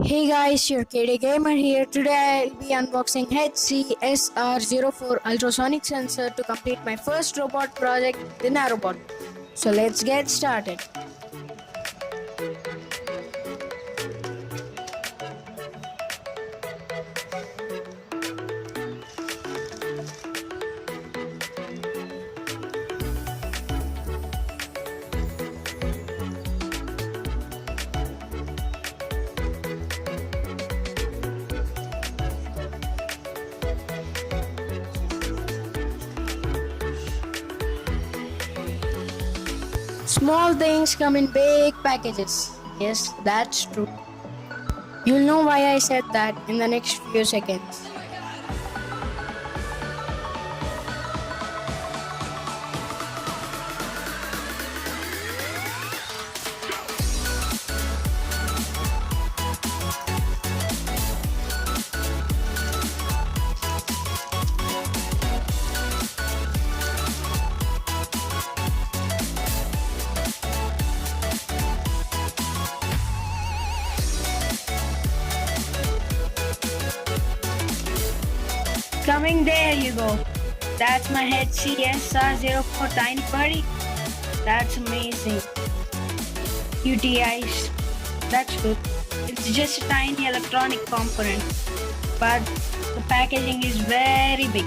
Hey guys, your KD Gamer here. Today I'll be unboxing SR-04 ultrasonic sensor to complete my first robot project, the Narrowbot. So let's get started. Small things come in big packages. Yes, that's true. You'll know why I said that in the next few seconds. Coming, there you go. That's my SR-04 tiny buddy. That's amazing. UTIs. That's good. It's just a tiny electronic component, but the packaging is very big.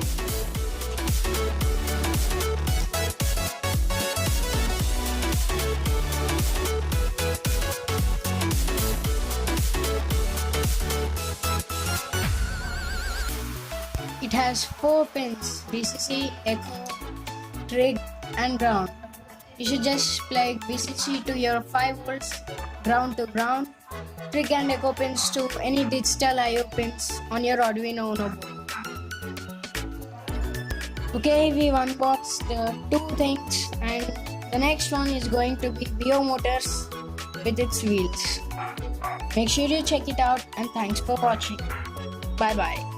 It has 4 pins: VCC, echo, trig and ground. You should just plug VCC to your 5 volts, ground to ground, trig and echo pins to any digital I/O pins on your Arduino Uno board. Okay, we've unboxed 2 things, and the next one is going to be Bio Motors with its wheels. Make sure you check it out, and thanks for watching. Bye bye.